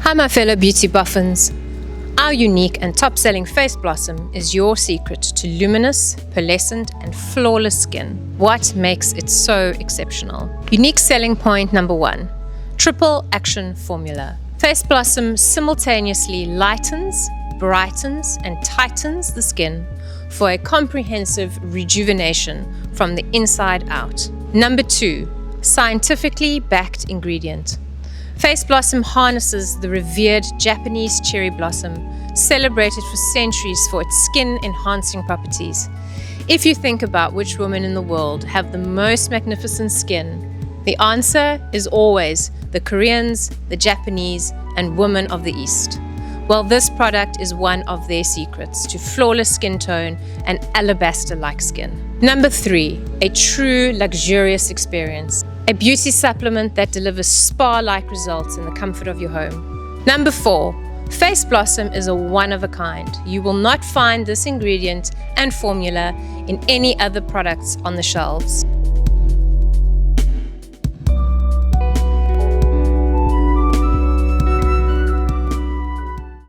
Hi my fellow beauty buffins. Our unique and top-selling Face Blossom is your secret to luminous, pearlescent and flawless skin. What makes it so exceptional? Unique selling point number 1. Triple action formula. Face Blossom simultaneously lightens, brightens and tightens the skin for a comprehensive rejuvenation from the inside out. Number 2. Scientifically backed ingredient. Face Blossom harnesses the revered Japanese cherry blossom, celebrated for centuries for its skin-enhancing properties. If you think about which women in the world have the most magnificent skin, the answer is always the Koreans, the Japanese, and women of the East. Well, this product is one of their secrets to flawless skin tone and alabaster-like skin. Number 3, a true luxurious experience. A beauty supplement that delivers spa-like results in the comfort of your home. Number 4, Face Blossom is a one-of-a-kind. You will not find this ingredient and formula in any other products on the shelves.